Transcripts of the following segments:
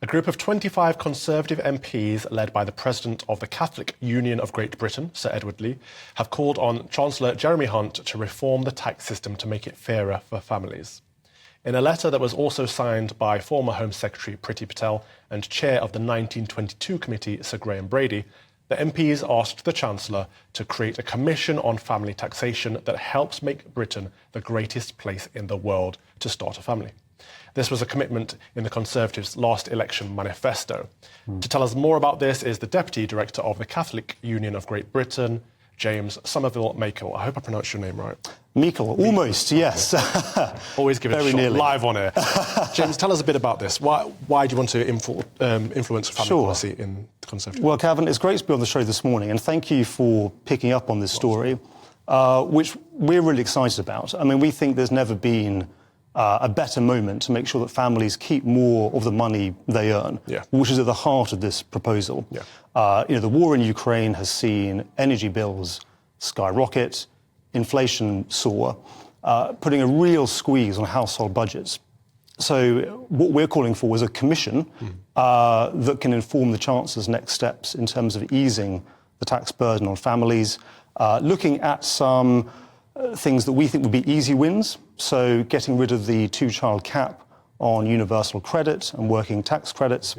A group of 25 Conservative MPs, led by the President of the Catholic Union of Great Britain, Sir Edward Lee, have called on Chancellor Jeremy Hunt to reform the tax system to make it fairer for families. In a letter that was also signed by former Home Secretary Priti Patel and Chair of the 1922 Committee, Sir Graham Brady, the MPs asked the Chancellor to create a commission on family taxation that helps make Britain the greatest place in the world to start a family. This was a commitment in the Conservatives' last election manifesto. To tell us more about this is the Deputy Director of the Catholic Union of Great Britain, James Somerville-Meikel. I hope I pronounced your name right. Meikel, almost, yes. Always give it Very a shot, nearly. live on air. James, tell us a bit about this. Why do you want to influence family policy in the Conservative? Well, Calvin, it's great to be on the show this morning, and thank you for picking up on this story, which we're really excited about. I mean, we think there's never been a better moment to make sure that families keep more of the money they earn, which is at the heart of this proposal. The war in Ukraine has seen energy bills skyrocket, inflation soar, putting a real squeeze on household budgets. So what we're calling for is a commission that can inform the Chancellor's next steps in terms of easing the tax burden on families, looking at some things that we think would be easy wins, so getting rid of the two-child cap on universal credit and working tax credits,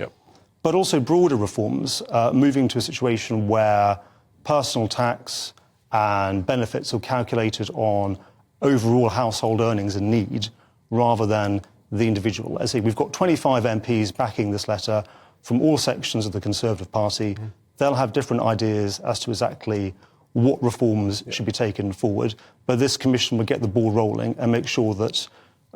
but also broader reforms, moving to a situation where personal tax and benefits are calculated on overall household earnings and need rather than the individual. As I say, we've got 25 MPs backing this letter from all sections of the Conservative Party. They'll have different ideas as to exactly what reforms should be taken forward, but this commission will get the ball rolling and make sure that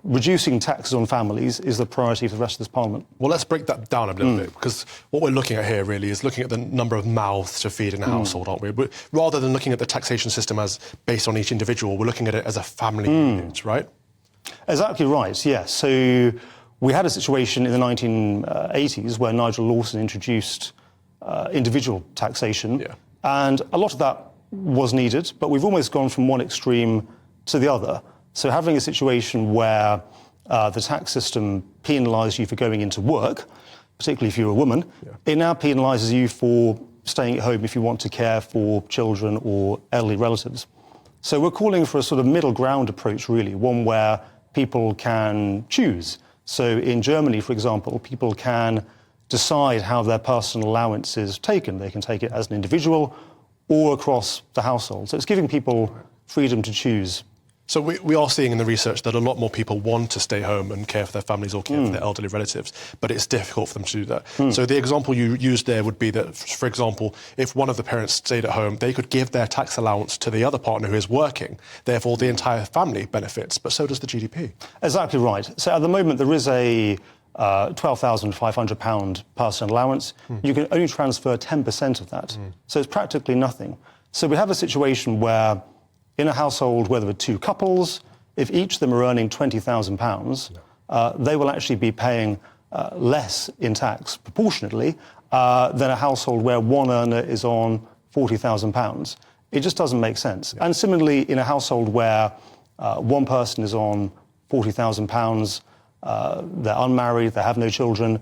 reducing taxes on families is the priority for the rest of this Parliament. Well, let's break that down a little bit, because what we're looking at here really is looking at the number of mouths to feed in a household, aren't we? But rather than looking at the taxation system as based on each individual, we're looking at it as a family unit, right? Exactly right, yes. So we had a situation in the 1980s where Nigel Lawson introduced individual taxation, and a lot of that was needed, but we've almost gone from one extreme to the other. So having a situation where the tax system penalises you for going into work, particularly if you're a woman, it now penalises you for staying at home if you want to care for children or elderly relatives. So we're calling for a sort of middle ground approach, really, one where people can choose. So in Germany, for example, people can decide how their personal allowance is taken. They can take it as an individual or across the household. So it's giving people freedom to choose. So we are seeing in the research that a lot more people want to stay home and care for their families or care for their elderly relatives, but it's difficult for them to do that. So the example you used there would be that, for example, if one of the parents stayed at home, they could give their tax allowance to the other partner who is working. Therefore, the entire family benefits, but so does the GDP. Exactly right. So at the moment, there is a £12,500 personal allowance. You can only transfer 10% of that. So it's practically nothing. So we have a situation where in a household where there are two couples, if each of them are earning £20,000, they will actually be paying less in tax proportionately than a household where one earner is on £40,000. It just doesn't make sense. And similarly, in a household where one person is on £40,000, they're unmarried, they have no children,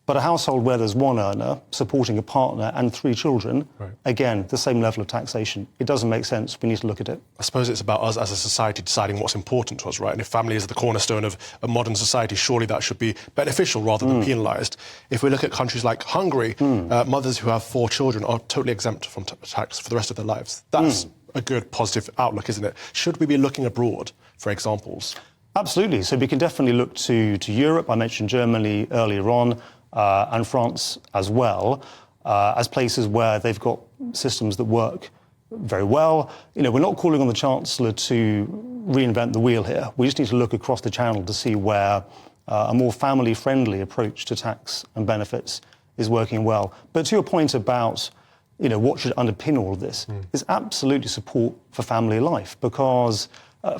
but a household where there's one earner supporting a partner and three children, again, the same level of taxation. It doesn't make sense. We need to look at it. I suppose it's about us as a society deciding what's important to us, right? And if family is the cornerstone of a modern society, surely that should be beneficial rather than penalised. If we look at countries like Hungary, mothers who have 4 children are totally exempt from tax for the rest of their lives. That's a good, positive outlook, isn't it? Should we be looking abroad for examples? Absolutely. So we can definitely look to Europe. I mentioned Germany earlier on, and France as well, as places where they've got systems that work very well. You know, we're not calling on the Chancellor to reinvent the wheel here. We just need to look across the channel to see where a more family-friendly approach to tax and benefits is working well. But to your point about, you know, what should underpin all of this, is absolutely support for family life, because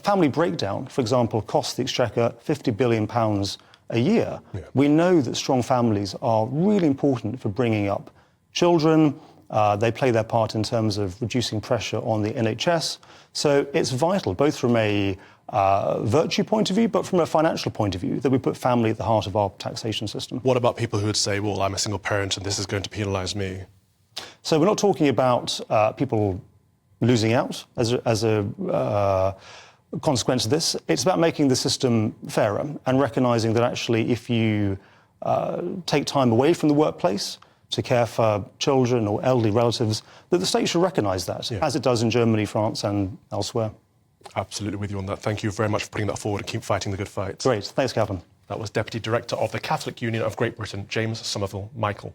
family breakdown, for example, costs the Exchequer £50 billion a year. We know that strong families are really important for bringing up children. They play their part in terms of reducing pressure on the NHS. So it's vital, both from a virtue point of view, but from a financial point of view, that we put family at the heart of our taxation system. What about people who would say, well, I'm a single parent and this is going to penalise me? So we're not talking about people losing out as a consequence of this. It's about making the system fairer and recognising that actually if you take time away from the workplace to care for children or elderly relatives, that the state should recognise that, as it does in Germany, France and elsewhere. Absolutely with you on that. Thank you very much for putting that forward and keep fighting the good fight. Great. Thanks, Calvin. That was Deputy Director of the Catholic Union of Great Britain, James Somerville-Meikel.